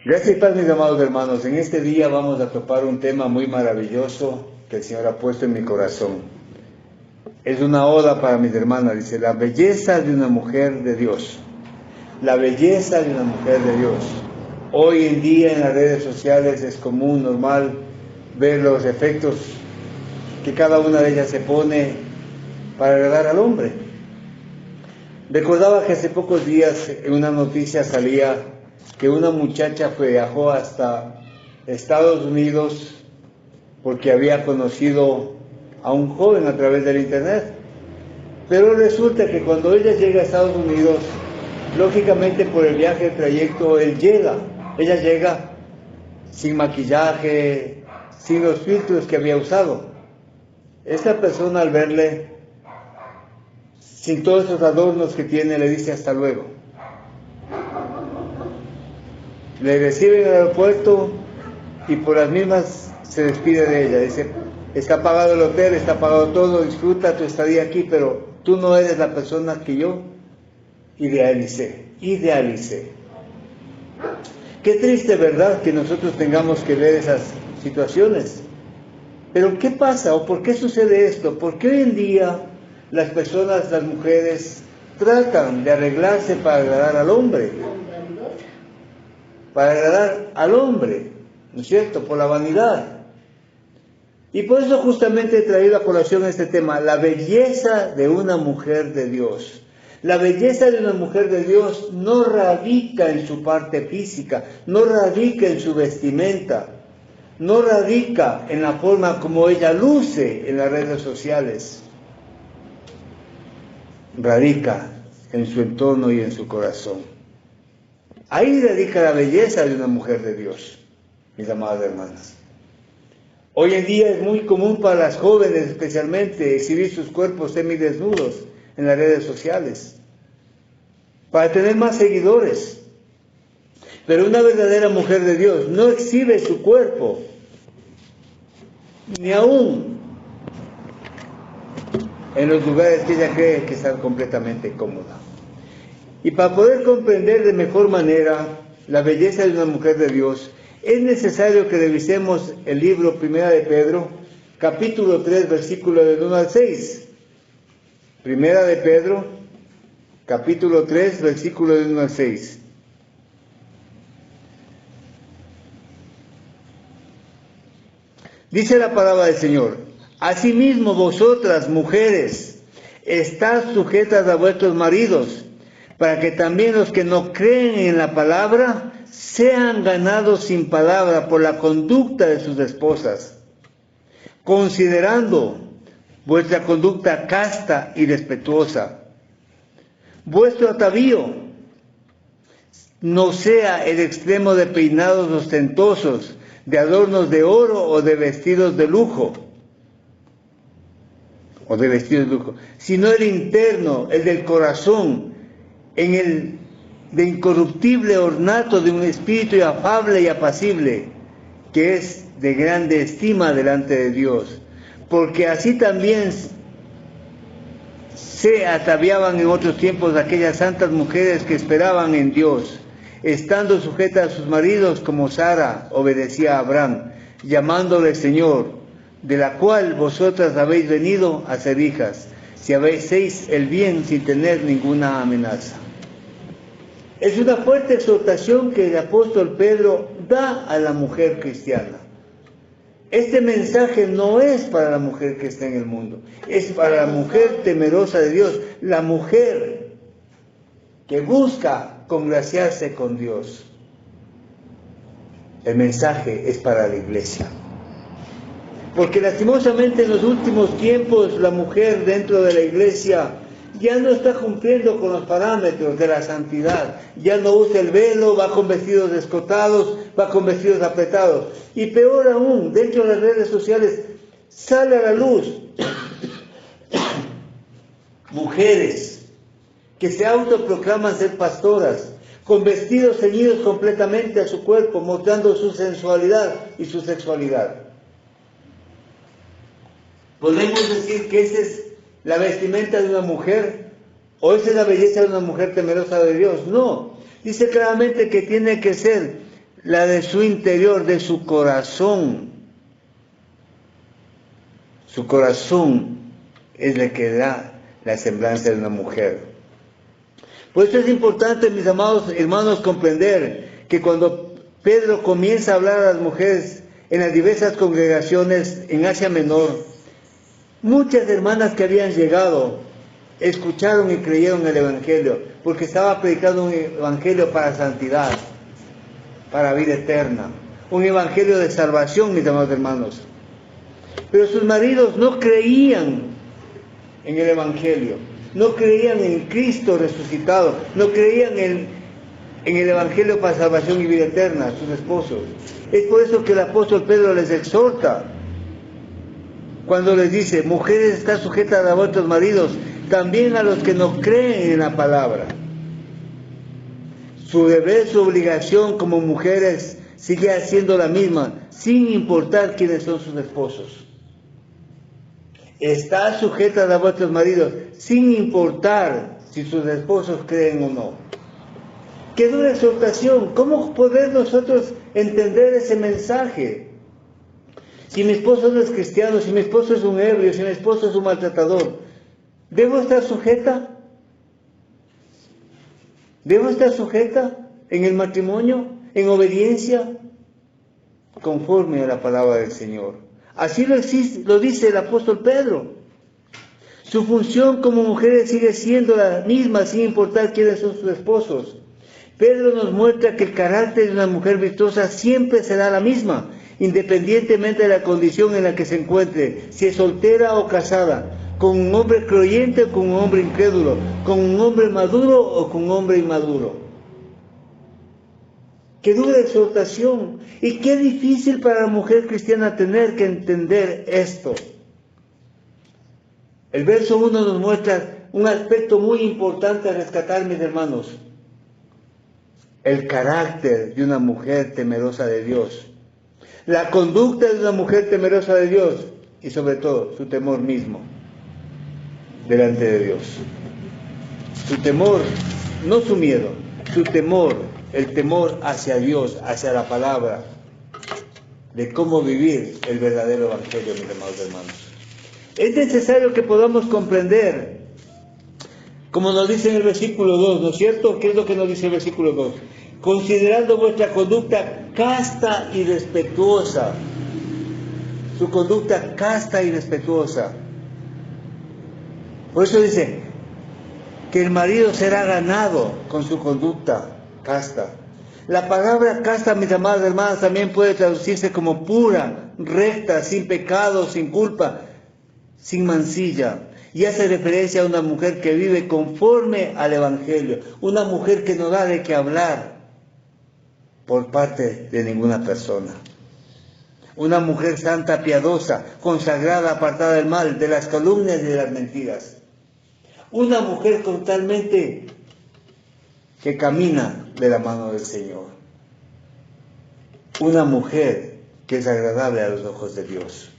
Gracias y paz, mis amados hermanos. En este día vamos a topar un tema muy maravilloso que el Señor ha puesto en mi corazón. Es una oda para mis hermanas. Dice, la belleza de una mujer de Dios. La belleza de una mujer de Dios. Hoy en día en las redes sociales es común, normal, ver los efectos que cada una de ellas se pone para agradar al hombre. Recordaba que hace pocos días en una noticia salía que una muchacha viajó hasta Estados Unidos porque había conocido a un joven a través del internet. Pero resulta que cuando ella llega a Estados Unidos, lógicamente por el viaje, el trayecto, ella llega sin maquillaje, sin los filtros que había usado. Esta persona, al verle sin todos esos adornos que tiene, le dice hasta luego. Le recibe en el aeropuerto y por las mismas se despide de ella. Dice, está pagado el hotel, está pagado todo, disfruta tu estadía aquí, pero tú no eres la persona que yo idealicé. Qué triste, ¿verdad?, que nosotros tengamos que ver esas situaciones. Pero ¿qué pasa o por qué sucede esto? ¿Por qué hoy en día las personas, las mujeres, tratan de arreglarse para agradar al hombre? Para agradar al hombre, ¿no es cierto?, por la vanidad. Y por eso justamente he traído a colación este tema, la belleza de una mujer de Dios. La belleza de una mujer de Dios no radica en su parte física, no radica en su vestimenta, no radica en la forma como ella luce en las redes sociales. Radica en su entorno y en su corazón. Ahí radica la belleza de una mujer de Dios, mis amadas hermanas. Hoy en día es muy común para las jóvenes especialmente exhibir sus cuerpos semidesnudos en las redes sociales para tener más seguidores. Pero una verdadera mujer de Dios no exhibe su cuerpo, ni aún en los lugares que ella cree que está completamente cómoda. Y para poder comprender de mejor manera la belleza de una mujer de Dios, es necesario que revisemos el libro Primera de Pedro, capítulo 3, versículo del 1 al 6. Primera de Pedro, capítulo 3, versículo del 1 al 6. Dice la palabra del Señor: asimismo vosotras, mujeres, estad sujetas a vuestros maridos, para que también los que no creen en la palabra sean ganados sin palabra por la conducta de sus esposas, considerando vuestra conducta casta y respetuosa. Vuestro atavío no sea el extremo de peinados ostentosos, de adornos de oro o de vestidos de lujo, sino el interno, el del corazón, en el de incorruptible ornato de un espíritu afable y apacible, que es de grande estima delante de Dios, porque así también se ataviaban en otros tiempos aquellas santas mujeres que esperaban en Dios, estando sujetas a sus maridos, como Sara obedecía a Abraham, llamándole Señor, de la cual vosotras habéis venido a ser hijas, si hacéis el bien sin tener ninguna amenaza. Es una fuerte exhortación que el apóstol Pedro da a la mujer cristiana. Este mensaje no es para la mujer que está en el mundo, es para la mujer temerosa de Dios, la mujer que busca congraciarse con Dios. El mensaje es para la iglesia. Porque lastimosamente en los últimos tiempos la mujer dentro de la iglesia ya no está cumpliendo con los parámetros de la santidad, ya no usa el velo, va con vestidos escotados, va con vestidos apretados. Y peor aún, dentro de las redes sociales sale a la luz mujeres que se autoproclaman ser pastoras, con vestidos ceñidos completamente a su cuerpo, mostrando su sensualidad y su sexualidad. ¿Podemos decir que esa es la vestimenta de una mujer? ¿O esa es la belleza de una mujer temerosa de Dios? No. Dice claramente que tiene que ser la de su interior, de su corazón. Su corazón es la que da la semblanza de una mujer. Por eso es importante, mis amados hermanos, comprender que cuando Pedro comienza a hablar a las mujeres en las diversas congregaciones en Asia Menor, muchas hermanas que habían llegado escucharon y creyeron el Evangelio, porque estaba predicando un Evangelio para santidad, para vida eterna, un Evangelio de salvación, mis amados hermanos. Pero sus maridos no creían en el Evangelio, no creían en Cristo resucitado, no creían en el Evangelio para salvación y vida eterna, sus esposos. Es por eso que el apóstol Pedro les exhorta, cuando les dice: mujeres, están sujetas a vuestros maridos, también a los que no creen en la palabra. Su deber, su obligación como mujeres sigue siendo la misma, sin importar quiénes son sus esposos. Está sujeta a vuestros maridos, sin importar si sus esposos creen o no. ¡Qué dura exhortación! ¿Cómo poder nosotros entender ese mensaje? Si mi esposo no es cristiano, si mi esposo es un ebrio, si mi esposo es un maltratador, ¿debo estar sujeta? ¿Debo estar sujeta en el matrimonio, en obediencia, conforme a la palabra del Señor? Así lo dice el apóstol Pedro. Su función como mujeres sigue siendo la misma, sin importar quiénes son sus esposos. Pedro nos muestra que el carácter de una mujer virtuosa siempre será la misma, independientemente de la condición en la que se encuentre, si es soltera o casada, con un hombre creyente o con un hombre incrédulo, con un hombre maduro o con un hombre inmaduro. ¡Qué dura exhortación! Y qué difícil para la mujer cristiana tener que entender esto. El verso 1 nos muestra un aspecto muy importante a rescatar, mis hermanos. El carácter de una mujer temerosa de Dios. La conducta de una mujer temerosa de Dios. Y sobre todo, su temor mismo delante de Dios. Su temor, no su miedo, su temor, el temor hacia Dios, hacia la palabra, de cómo vivir el verdadero evangelio, mis amados hermanos. Es necesario que podamos comprender, como nos dice en el versículo 2, ¿no es cierto? ¿Qué es lo que nos dice el versículo 2? Considerando vuestra conducta casta y respetuosa. Su conducta casta y respetuosa. Por eso dice que el marido será ganado con su conducta casta. La palabra casta, mis amadas hermanas, también puede traducirse como pura, recta, sin pecado, sin culpa, sin mancilla. Y hace referencia a una mujer que vive conforme al Evangelio. Una mujer que no da de qué hablar por parte de ninguna persona. Una mujer santa, piadosa, consagrada, apartada del mal, de las calumnias y de las mentiras. Una mujer totalmente que camina de la mano del Señor. Una mujer que es agradable a los ojos de Dios.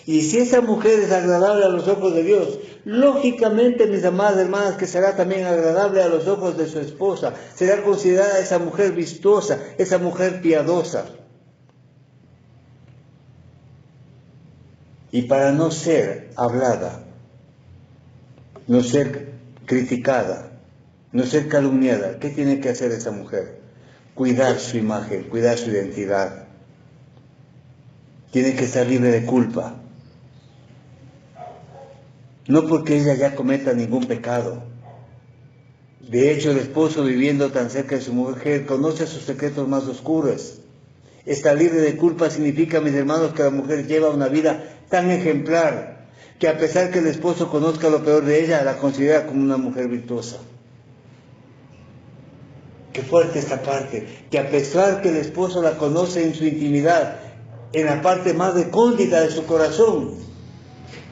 Y si esa mujer es agradable a los ojos de Dios, lógicamente, mis amadas hermanas, que será también agradable a los ojos de su esposa. Será considerada esa mujer vistosa, esa mujer piadosa. Y para no ser hablada, no ser criticada, no ser calumniada, ¿qué tiene que hacer esa mujer? Cuidar su imagen, cuidar su identidad. Tiene que estar libre de culpa. No porque ella ya cometa ningún pecado. De hecho, el esposo, viviendo tan cerca de su mujer, conoce sus secretos más oscuros. Estar libre de culpa significa, mis hermanos, que la mujer lleva una vida tan ejemplar, que a pesar que el esposo conozca lo peor de ella, la considera como una mujer virtuosa. Qué fuerte esta parte, que a pesar que el esposo la conoce en su intimidad, en la parte más recóndita de su corazón,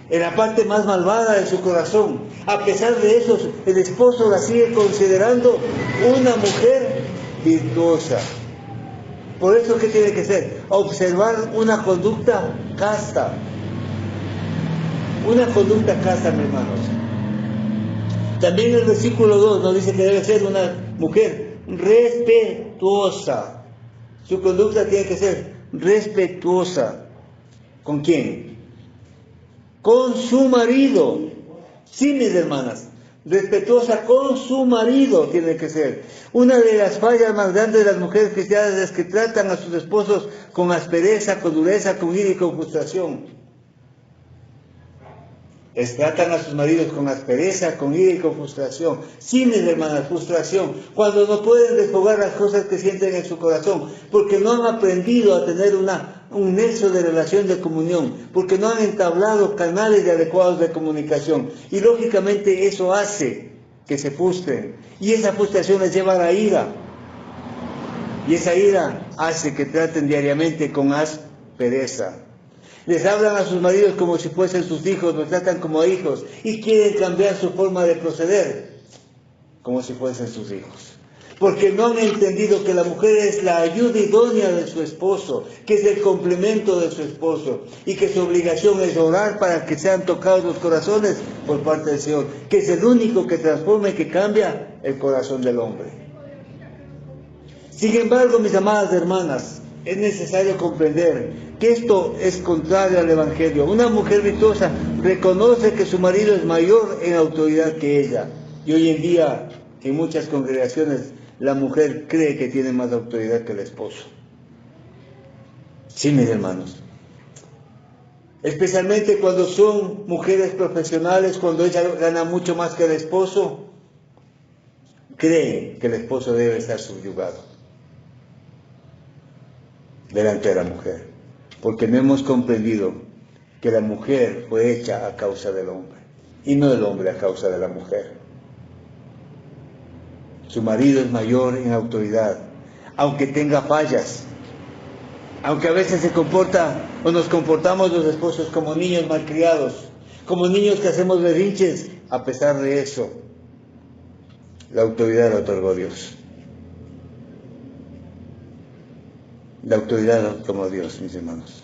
en la parte más malvada de su corazón, a pesar de eso, el esposo la sigue considerando una mujer virtuosa. Por eso, ¿qué tiene que ser? Observar una conducta casta. Una conducta casta, mis hermanos. También el versículo 2 nos dice que debe ser una mujer respetuosa. Su conducta tiene que ser respetuosa. ¿Con quién? Con su marido. Sí, mis hermanas. Respetuosa con su marido tiene que ser. Una de las fallas más grandes de las mujeres cristianas es que tratan a sus esposos con aspereza, con dureza, con ira y con frustración. Tratan a sus maridos con aspereza, con ira y con frustración. Sí, mis hermanas, frustración. Cuando no pueden desfogar las cosas que sienten en su corazón, porque no han aprendido a tener un nexo de relación de comunión, porque no han entablado canales adecuados de comunicación. Y lógicamente eso hace que se frustren. Y esa frustración les lleva a la ira. Y esa ira hace que traten diariamente con aspereza. Les hablan a sus maridos como si fuesen sus hijos, los tratan como hijos y quieren cambiar su forma de proceder como si fuesen sus hijos. Porque no han entendido que la mujer es la ayuda idónea de su esposo, que es el complemento de su esposo y que su obligación es orar para que sean tocados los corazones por parte del Señor, que es el único que transforma y que cambia el corazón del hombre. Sin embargo, mis amadas hermanas, es necesario comprender que esto es contrario al Evangelio. Una mujer virtuosa reconoce que su marido es mayor en autoridad que ella. Y hoy en día, en muchas congregaciones, la mujer cree que tiene más autoridad que el esposo. Sí, mis hermanos. Especialmente cuando son mujeres profesionales, cuando ella gana mucho más que el esposo, creen que el esposo debe estar subyugado delante de la mujer, porque no hemos comprendido que la mujer fue hecha a causa del hombre y no el hombre a causa de la mujer. Su marido es mayor en autoridad, aunque tenga fallas, aunque a veces se comporta o nos comportamos los esposos como niños malcriados, como niños que hacemos berrinches. A pesar de eso, la autoridad la otorgó Dios. La autoridad como Dios, mis hermanos.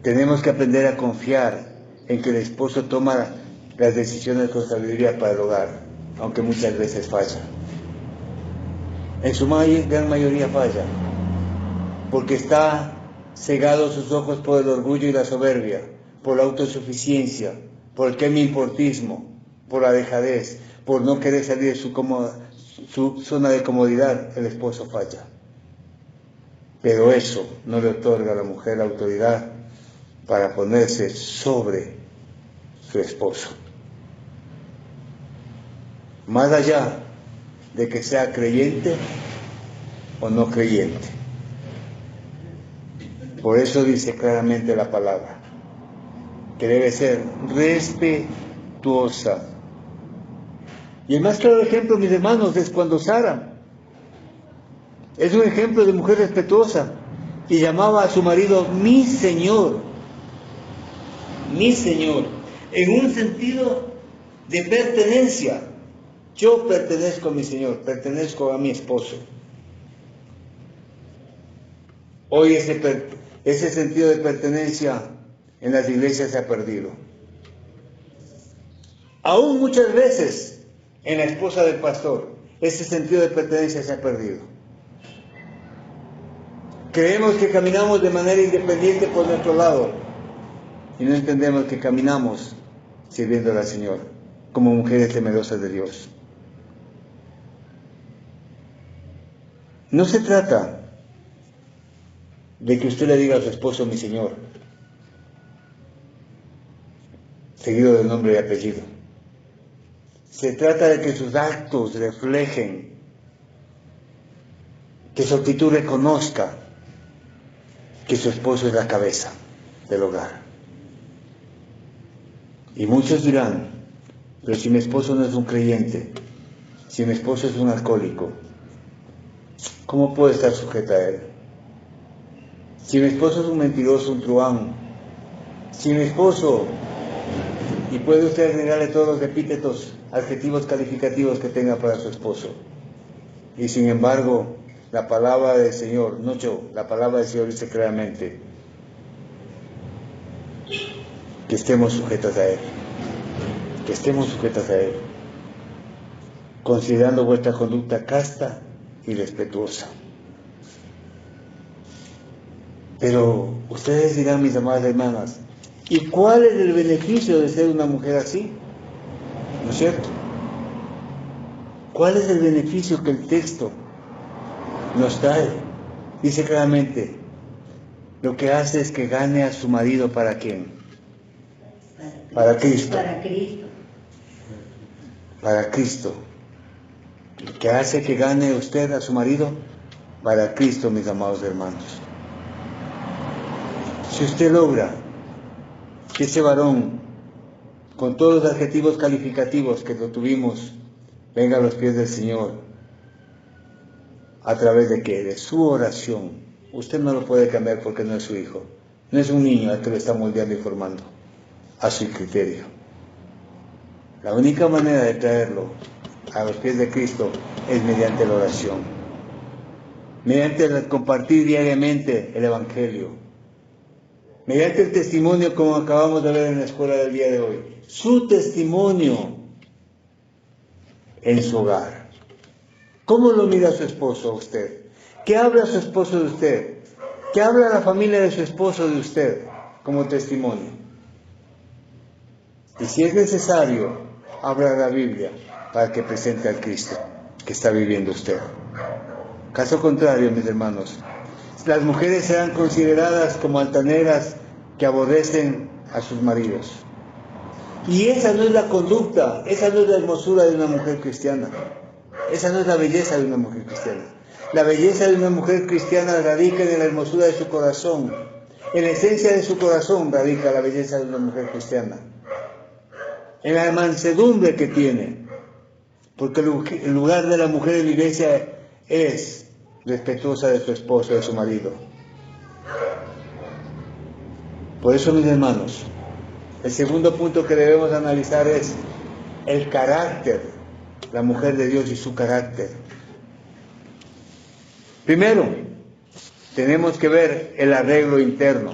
Tenemos que aprender a confiar en que el esposo toma las decisiones con sabiduría para el hogar, aunque muchas veces falla. En su gran mayoría falla, porque está cegado sus ojos por el orgullo y la soberbia, por la autosuficiencia, por el quemi-importismo, por la dejadez, por no querer salir de su zona de comodidad. El esposo falla. Pero eso no le otorga a la mujer la autoridad para ponerse sobre su esposo. Más allá de que sea creyente o no creyente. Por eso dice claramente la palabra, que debe ser respetuosa. Y el más claro ejemplo, mis hermanos, es cuando Sara es un ejemplo de mujer respetuosa y llamaba a su marido mi señor, en un sentido de pertenencia. Yo pertenezco a mi señor, pertenezco a mi esposo. Hoy ese sentido de pertenencia en las iglesias se ha perdido. Aún muchas veces en la esposa del pastor, ese sentido de pertenencia se ha perdido. Creemos que caminamos de manera independiente por nuestro lado y no entendemos que caminamos sirviendo al Señor como mujeres temerosas de Dios. No se trata de que usted le diga a su esposo mi Señor, seguido del nombre y apellido. Se trata de que sus actos reflejen, que su actitud reconozca que su esposo es la cabeza del hogar. Y muchos dirán, pero si mi esposo no es un creyente, si mi esposo es un alcohólico, ¿cómo puedo estar sujeta a él? Si mi esposo es un mentiroso, un truán, si mi esposo, y puede usted agregarle todos los epítetos, adjetivos calificativos que tenga para su esposo, y sin embargo, la palabra del Señor, no yo, la palabra del Señor dice claramente que estemos sujetas a Él, considerando vuestra conducta casta y respetuosa. Pero ustedes dirán, mis amadas hermanas, ¿y cuál es el beneficio de ser una mujer así? ¿No es cierto? ¿Cuál es el beneficio que el texto nos trae? Dice claramente, lo que hace es que gane a su marido. ¿Para quién? Para Cristo. Para Cristo. Para Cristo. Lo que hace que gane usted a su marido, para Cristo, mis amados hermanos. Si usted logra que ese varón, con todos los adjetivos calificativos que lo tuvimos, venga a los pies del Señor, ¿a través de qué? De su oración. Usted no lo puede cambiar porque no es su hijo. No es un niño al que lo está moldeando y formando a su criterio. La única manera de traerlo a los pies de Cristo es mediante la oración, mediante el compartir diariamente el Evangelio, mediante el testimonio como acabamos de ver en la escuela del día de hoy, su testimonio en su hogar. ¿Cómo lo mira su esposo a usted? ¿Qué habla su esposo de usted? ¿Qué habla la familia de su esposo de usted como testimonio? Y si es necesario, abra la Biblia para que presente al Cristo que está viviendo usted. Caso contrario, mis hermanos, las mujeres serán consideradas como altaneras que aborrecen a sus maridos. Y esa no es la conducta, esa no es la hermosura de una mujer cristiana. Esa no es la belleza de una mujer cristiana. La belleza de una mujer cristiana radica en la hermosura de su corazón. En la esencia de su corazón radica la belleza de una mujer cristiana. En la mansedumbre que tiene. Porque el lugar de la mujer en la iglesia es respetuosa de su esposo, de su marido. Por eso, mis hermanos, el segundo punto que debemos analizar es el carácter, la mujer de Dios y su carácter. Primero, tenemos que ver el arreglo interno.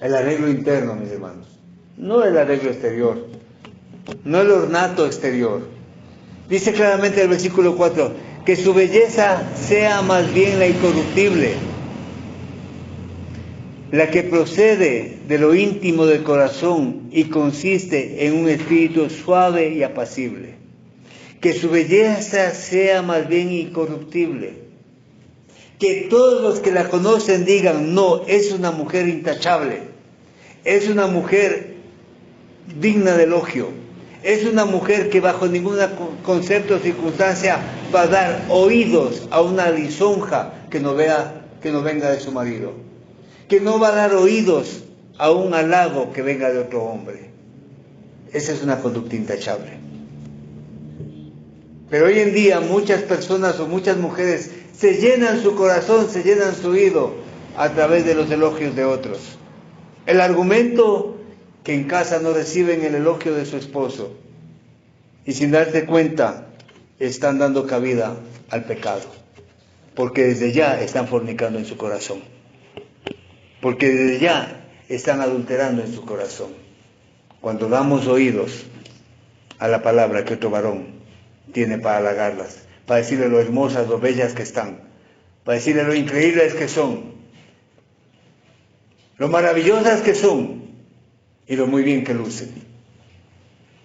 El arreglo interno, mis hermanos. No el arreglo exterior. No el ornato exterior. Dice claramente el versículo 4, que su belleza sea más bien la incorruptible, la que procede de lo íntimo del corazón y consiste en un espíritu suave y apacible. Que su belleza sea más bien incorruptible. Que todos los que la conocen digan, no, es una mujer intachable, es una mujer digna de elogio, es una mujer que bajo ningún concepto o circunstancia va a dar oídos a una lisonja que no venga de su marido, que no va a dar oídos a un halago que venga de otro hombre. Esa es una conducta intachable. Pero hoy en día muchas personas o muchas mujeres se llenan su corazón, se llenan su oído a través de los elogios de otros. El argumento que en casa no reciben el elogio de su esposo y sin darse cuenta están dando cabida al pecado, porque desde ya están fornicando en su corazón, porque desde ya están adulterando en su corazón. Cuando damos oídos a la palabra que otro varón tiene para halagarlas, para decirle lo hermosas, lo bellas que están, para decirle lo increíbles que son, lo maravillosas que son y lo muy bien que lucen.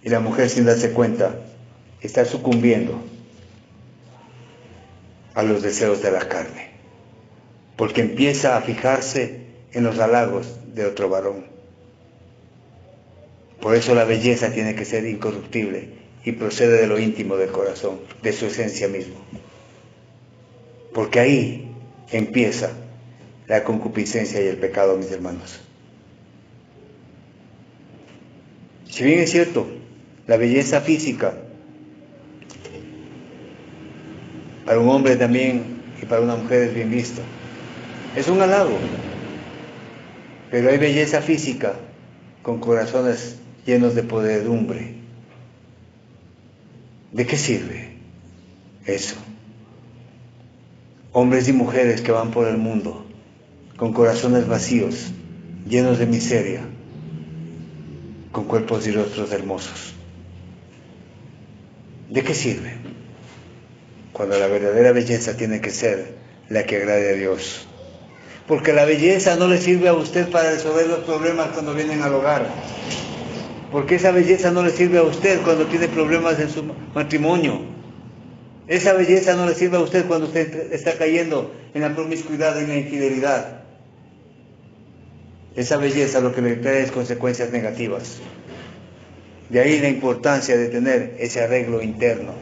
Y la mujer, sin darse cuenta, está sucumbiendo a los deseos de la carne, porque empieza a fijarse en los halagos de otro varón. Por eso la belleza tiene que ser incorruptible y procede de lo íntimo del corazón, de su esencia mismo. Porque ahí empieza la concupiscencia y el pecado, mis hermanos. Si bien es cierto, la belleza física para un hombre también y para una mujer es bien visto. Es un halago. Pero hay belleza física con corazones llenos de podredumbre. ¿De qué sirve eso? Hombres y mujeres que van por el mundo con corazones vacíos, llenos de miseria, con cuerpos y rostros hermosos. ¿De qué sirve? Cuando la verdadera belleza tiene que ser la que agrade a Dios. Porque la belleza no le sirve a usted para resolver los problemas cuando vienen al hogar. Porque esa belleza no le sirve a usted cuando tiene problemas en su matrimonio. Esa belleza no le sirve a usted cuando usted está cayendo en la promiscuidad, en la infidelidad. Esa belleza lo que le trae es consecuencias negativas. De ahí la importancia de tener ese arreglo interno.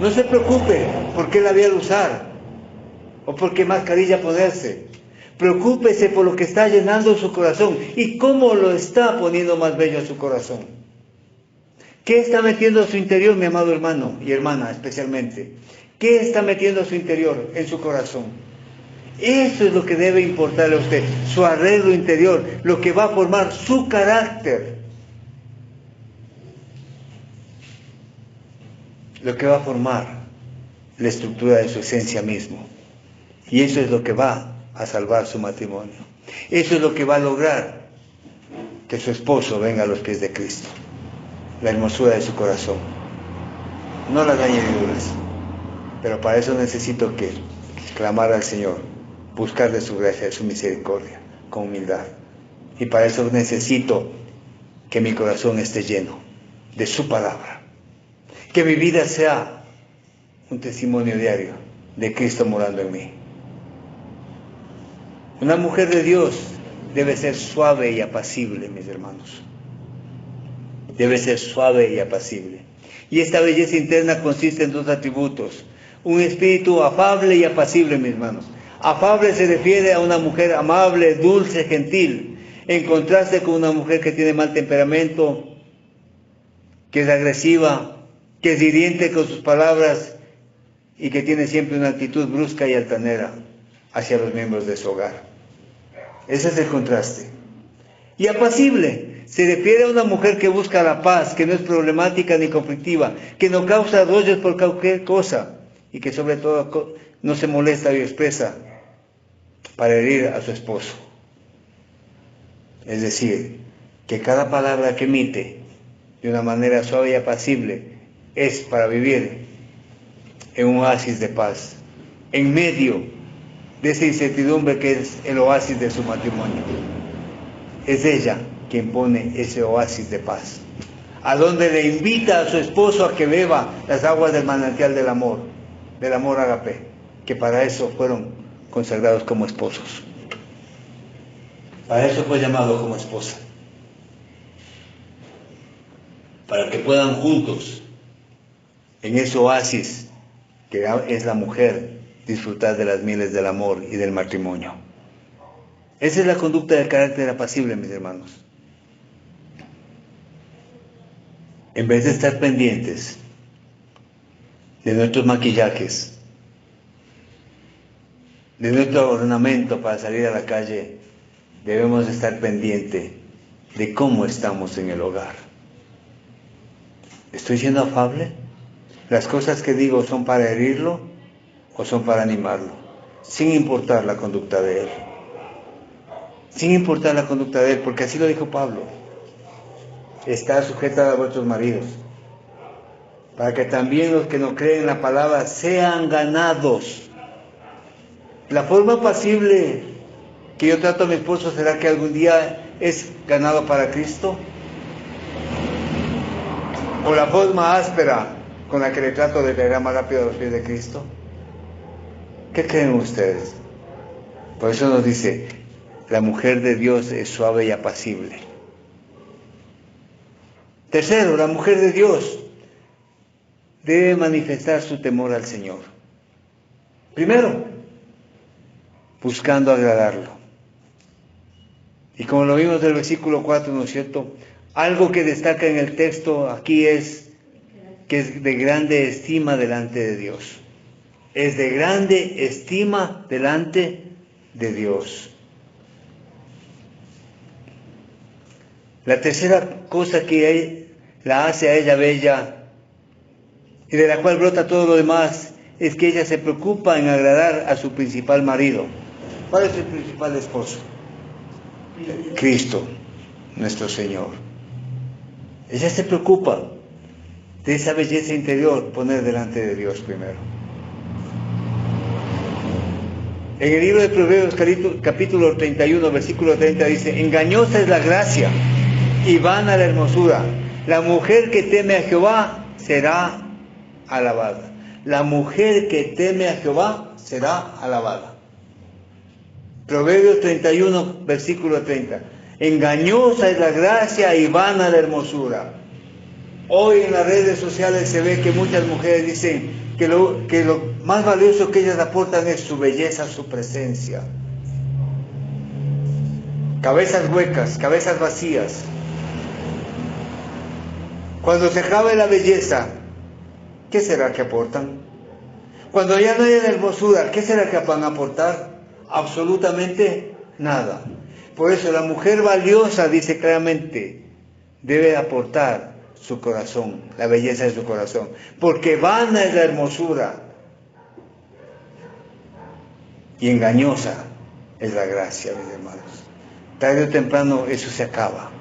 No se preocupe por qué labial usar o por qué mascarilla ponerse. Preocúpese por lo que está llenando su corazón y cómo lo está poniendo más bello a su corazón. ¿Qué está metiendo a su interior, mi amado hermano y hermana especialmente? ¿Qué está metiendo a su interior, en su corazón? Eso es lo que debe importarle a usted, su arreglo interior, lo que va a formar su carácter. Lo que va a formar la estructura de su esencia mismo. Y eso es lo que va a salvar su matrimonio. Eso es lo que va a lograr que su esposo venga a los pies de Cristo. La hermosura de su corazón. No las añadiduras. Pero para eso necesito que clamar al Señor, buscar de su gracia, de su misericordia, con humildad. Y para eso necesito que mi corazón esté lleno de su palabra. Que mi vida sea un testimonio diario de Cristo morando en mí. Una mujer de Dios debe ser suave y apacible, mis hermanos. Debe ser suave y apacible. Y esta belleza interna consiste en dos atributos. Un espíritu afable y apacible, mis hermanos. Afable se refiere a una mujer amable, dulce, gentil, en contraste con una mujer que tiene mal temperamento, que es agresiva, que es hiriente con sus palabras y que tiene siempre una actitud brusca y altanera hacia los miembros de su hogar. Ese es el contraste. Y apacible se refiere a una mujer que busca la paz, que no es problemática ni conflictiva, que no causa rollos por cualquier cosa y que sobre todo no se molesta y expresa para herir a su esposo. Es decir, que cada palabra que emite de una manera suave y apacible es para vivir en un oasis de paz, en medio de esa incertidumbre que es el oasis de su matrimonio. Es ella quien pone ese oasis de paz, a donde le invita a su esposo a que beba las aguas del manantial del amor ágape, que para eso fueron consagrados como esposos. Para eso fue llamado como esposa. Para que puedan juntos, en ese oasis que es la mujer, disfrutar de las mieles del amor y del matrimonio. Esa es la conducta del carácter apacible, mis hermanos. En vez de estar pendientes de nuestros maquillajes, de nuestro ornamento para salir a la calle, debemos estar pendientes de cómo estamos en el hogar. ¿Estoy siendo afable? ¿Las cosas que digo son para herirlo o son para animarlo? Sin importar la conducta de él. Sin importar la conducta de él, porque así lo dijo Pablo. Está sujeta a vuestros maridos, para que también los que no creen en la palabra sean ganados. La forma apacible que yo trato a mi esposo, ¿será que algún día es ganado para Cristo? ¿O la forma áspera con la que le trato de llegar más rápido a los pies de Cristo? ¿Qué creen ustedes? Por eso nos dice, la mujer de Dios es suave y apacible. Tercero, la mujer de Dios debe manifestar su temor al Señor. Primero, buscando agradarlo. Y como lo vimos del versículo 4, ¿no es cierto? Algo que destaca en el texto aquí es que es de grande estima delante de Dios. Es de grande estima delante de Dios. La tercera cosa que la hace a ella bella y de la cual brota todo lo demás es que ella se preocupa en agradar a su principal marido. ¿Cuál es el principal esposo? Cristo, nuestro Señor. Ella se preocupa de esa belleza interior, poner delante de Dios primero. En el libro de Proverbios capítulo 31, versículo 30 dice: engañosa es la gracia y vana la hermosura. La mujer que teme a Jehová será alabada. La mujer que teme a Jehová será alabada. Proverbios 31, versículo 30. Engañosa es la gracia y vana la hermosura. Hoy en las redes sociales se ve que muchas mujeres dicen que lo más valioso que ellas aportan es su belleza, su presencia. Cabezas huecas, cabezas vacías. Cuando se acabe la belleza, ¿qué será que aportan? Cuando ya no haya hermosura, ¿qué será que van a aportar? Absolutamente nada. Por eso la mujer valiosa, dice claramente, debe aportar su corazón, la belleza de su corazón, porque vana es la hermosura y engañosa es la gracia, mis hermanos. Tarde o temprano eso se acaba.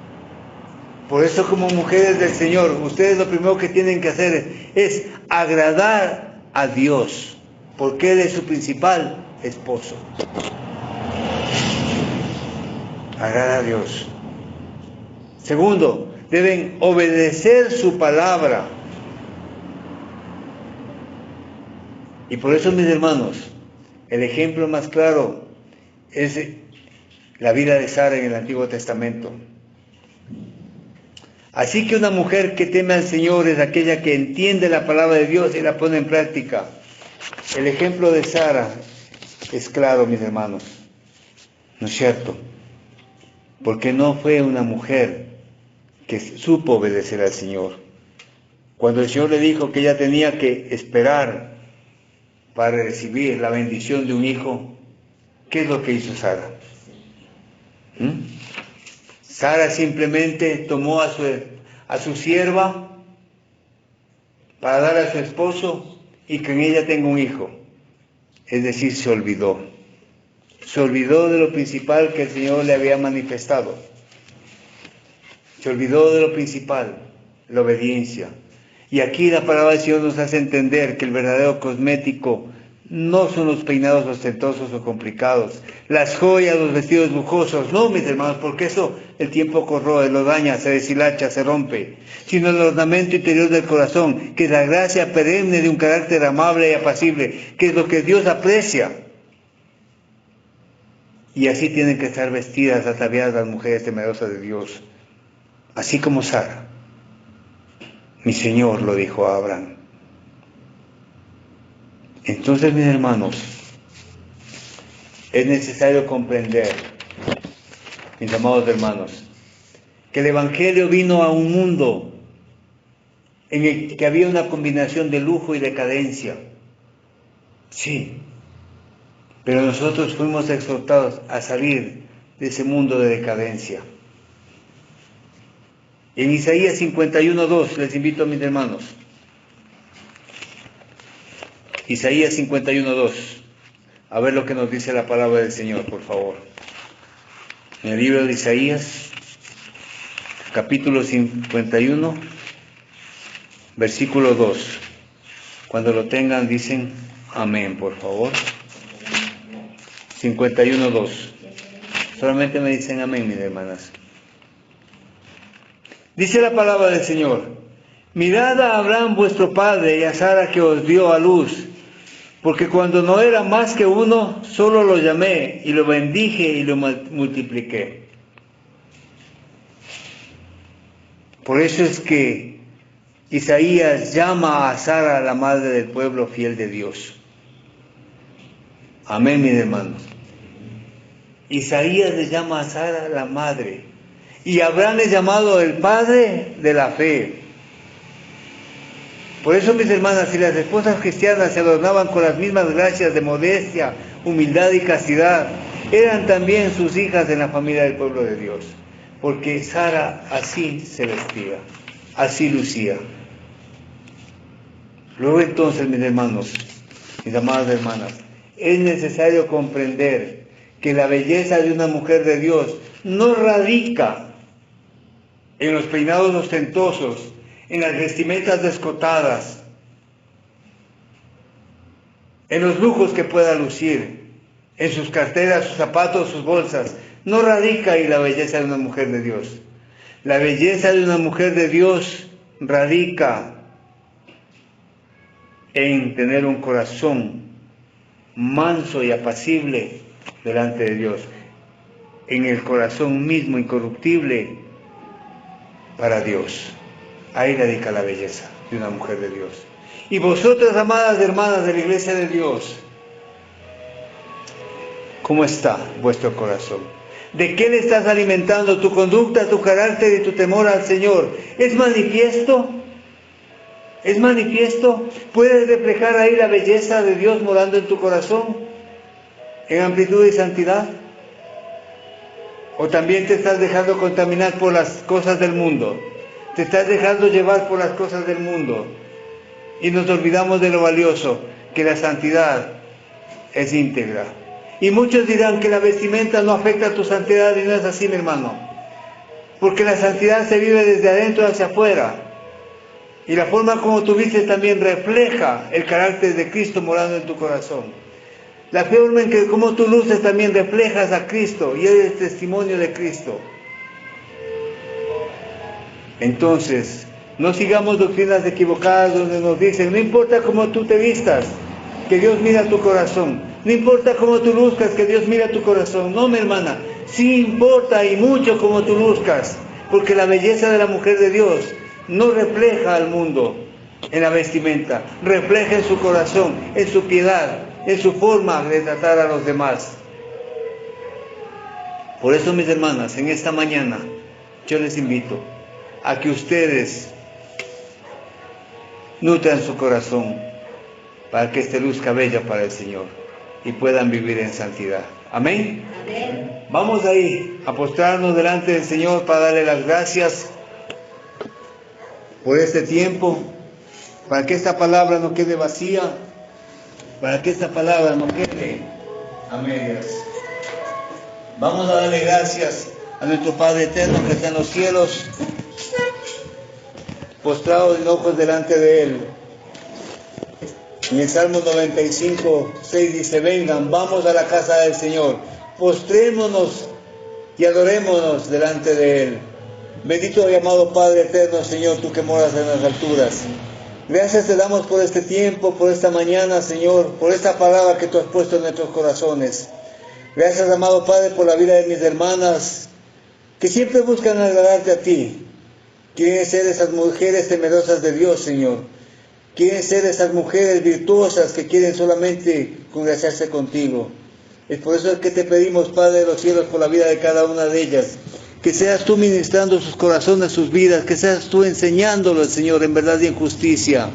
Por eso, como mujeres del Señor, ustedes lo primero que tienen que hacer es agradar a Dios, porque Él es su principal esposo. Agradar a Dios. Segundo, deben obedecer su palabra. Y por eso, mis hermanos, el ejemplo más claro es la vida de Sara en el Antiguo Testamento. Así que una mujer que teme al Señor es aquella que entiende la palabra de Dios y la pone en práctica. El ejemplo de Sara es claro, mis hermanos, ¿no es cierto? Porque no fue una mujer que supo obedecer al Señor. Cuando el Señor le dijo que ella tenía que esperar para recibir la bendición de un hijo, ¿qué es lo que hizo Sara? Sara simplemente tomó a su sierva para dar a su esposo y que en ella tenga un hijo. Es decir, se olvidó. Se olvidó de lo principal que el Señor le había manifestado. Se olvidó de lo principal, la obediencia. Y aquí la palabra del Señor nos hace entender que el verdadero cosmético no son los peinados ostentosos o complicados, las joyas, los vestidos lujosos, no, mis hermanos, porque eso el tiempo corroe, lo daña, se deshilacha, se rompe, sino el ornamento interior del corazón, que es la gracia perenne de un carácter amable y apacible, que es lo que Dios aprecia. Y así tienen que estar vestidas, ataviadas las mujeres temerosas de Dios, así como Sara. Mi Señor lo dijo a Abraham. Entonces, mis hermanos, es necesario comprender, mis amados hermanos, que el Evangelio vino a un mundo en el que había una combinación de lujo y decadencia. Sí, pero nosotros fuimos exhortados a salir de ese mundo de decadencia. En Isaías 51:2, les invito a mis hermanos. Isaías 51:2. A ver lo que nos dice la palabra del Señor, por favor. En el libro de Isaías, capítulo 51, versículo 2. Cuando lo tengan, dicen amén, por favor. 51:2. Solamente me dicen amén, mis hermanas. Dice la palabra del Señor: mirad a Abraham vuestro padre y a Sara que os dio a luz, porque cuando no era más que uno, solo lo llamé y lo bendije y lo multipliqué. Por eso es que Isaías llama a Sara la madre del pueblo fiel de Dios. Amén, mis hermanos. Isaías le llama a Sara la madre. Y Abraham es llamado el padre de la fe. Por eso, mis hermanas, si las esposas cristianas se adornaban con las mismas gracias de modestia, humildad y castidad, eran también sus hijas en la familia del pueblo de Dios. Porque Sara así se vestía, así lucía. Luego entonces, mis hermanos, mis amadas hermanas, es necesario comprender que la belleza de una mujer de Dios no radica en los peinados ostentosos, en las vestimentas descotadas, en los lujos que pueda lucir, en sus carteras, sus zapatos, sus bolsas. No radica ahí la belleza de una mujer de Dios. La belleza de una mujer de Dios radica en tener un corazón manso y apacible delante de Dios, en el corazón mismo incorruptible para Dios. Ahí radica la belleza de una mujer de Dios. Y vosotras, amadas hermanas de la Iglesia de Dios, ¿cómo está vuestro corazón? ¿De qué le estás alimentando tu conducta, tu carácter y tu temor al Señor? ¿Es manifiesto? ¿Es manifiesto? ¿Puedes reflejar ahí la belleza de Dios morando en tu corazón? ¿En amplitud y santidad? ¿O también te estás dejando contaminar por las cosas del mundo? ¿Te estás dejando llevar por las cosas del mundo? Y nos olvidamos de lo valioso, que la santidad es íntegra. Y muchos dirán que la vestimenta no afecta a tu santidad, y no es así, mi hermano. Porque la santidad se vive desde adentro hacia afuera. Y la forma como tú vistes también refleja el carácter de Cristo morando en tu corazón. La forma en que como tú luces también reflejas a Cristo y eres testimonio de Cristo. Entonces, no sigamos doctrinas equivocadas donde nos dicen, no importa cómo tú te vistas, que Dios mira tu corazón. No importa cómo tú luzcas, que Dios mira tu corazón. No, mi hermana, sí importa y mucho cómo tú luzcas, porque la belleza de la mujer de Dios no refleja al mundo en la vestimenta, refleja en su corazón, en su piedad, en su forma de tratar a los demás. Por eso, mis hermanas, en esta mañana yo les invito a que ustedes nutran su corazón para que éste luzca bella para el Señor y puedan vivir en santidad. Amén. Amén. Vamos ahí a postrarnos delante del Señor para darle las gracias por este tiempo, para que esta palabra no quede vacía, para que esta palabra no quede a medias. Vamos a darle gracias a nuestro Padre eterno que está en los cielos, postrados en ojos delante de Él. En el Salmo 95, 6 dice, vengan, vamos a la casa del Señor, postrémonos y adorémonos delante de Él. Bendito y amado Padre eterno, Señor, tú que moras en las alturas. Gracias te damos por este tiempo, por esta mañana, Señor, por esta palabra que tú has puesto en nuestros corazones. Gracias, amado Padre, por la vida de mis hermanas, que siempre buscan agradarte a ti. Quieren ser esas mujeres temerosas de Dios, Señor. Quieren ser esas mujeres virtuosas que quieren solamente congraciarse contigo. Es por eso que te pedimos, Padre de los cielos, por la vida de cada una de ellas. Que seas tú ministrando sus corazones, sus vidas, que seas tú enseñándolos, Señor, en verdad y en justicia.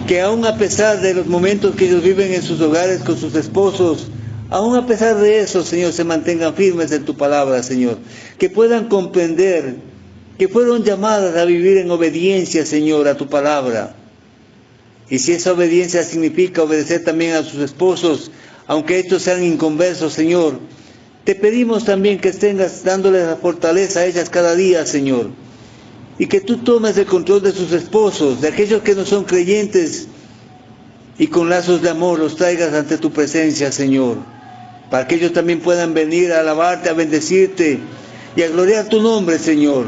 Que aún a pesar de los momentos que ellos viven en sus hogares con sus esposos, aún a pesar de eso, Señor, se mantengan firmes en tu palabra, Señor. Que puedan comprender que fueron llamadas a vivir en obediencia, Señor, a tu palabra. Y si esa obediencia significa obedecer también a sus esposos, aunque estos sean inconversos, Señor, te pedimos también que tengas dándoles la fortaleza a ellas cada día, Señor. Y que tú tomes el control de sus esposos, de aquellos que no son creyentes, y con lazos de amor los traigas ante tu presencia, Señor. Para que ellos también puedan venir a alabarte, a bendecirte y a gloriar tu nombre, Señor.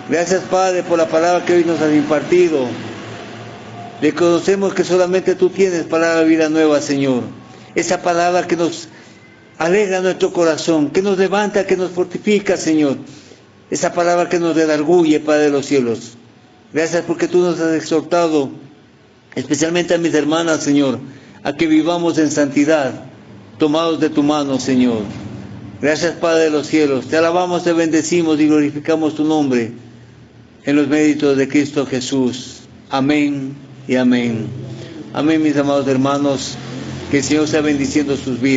Gracias, Padre, por la palabra que hoy nos has impartido. Reconocemos que solamente tú tienes palabra de vida nueva, Señor. Esa palabra que nos alegra nuestro corazón, que nos levanta, que nos fortifica, Señor. Esa palabra que nos redarguye, Padre de los cielos. Gracias porque tú nos has exhortado, especialmente a mis hermanas, Señor, a que vivamos en santidad, tomados de tu mano, Señor. Gracias, Padre de los cielos. Te alabamos, te bendecimos y glorificamos tu nombre en los méritos de Cristo Jesús. Amén y amén. Amén, mis amados hermanos. Que el Señor sea bendiciendo sus vidas.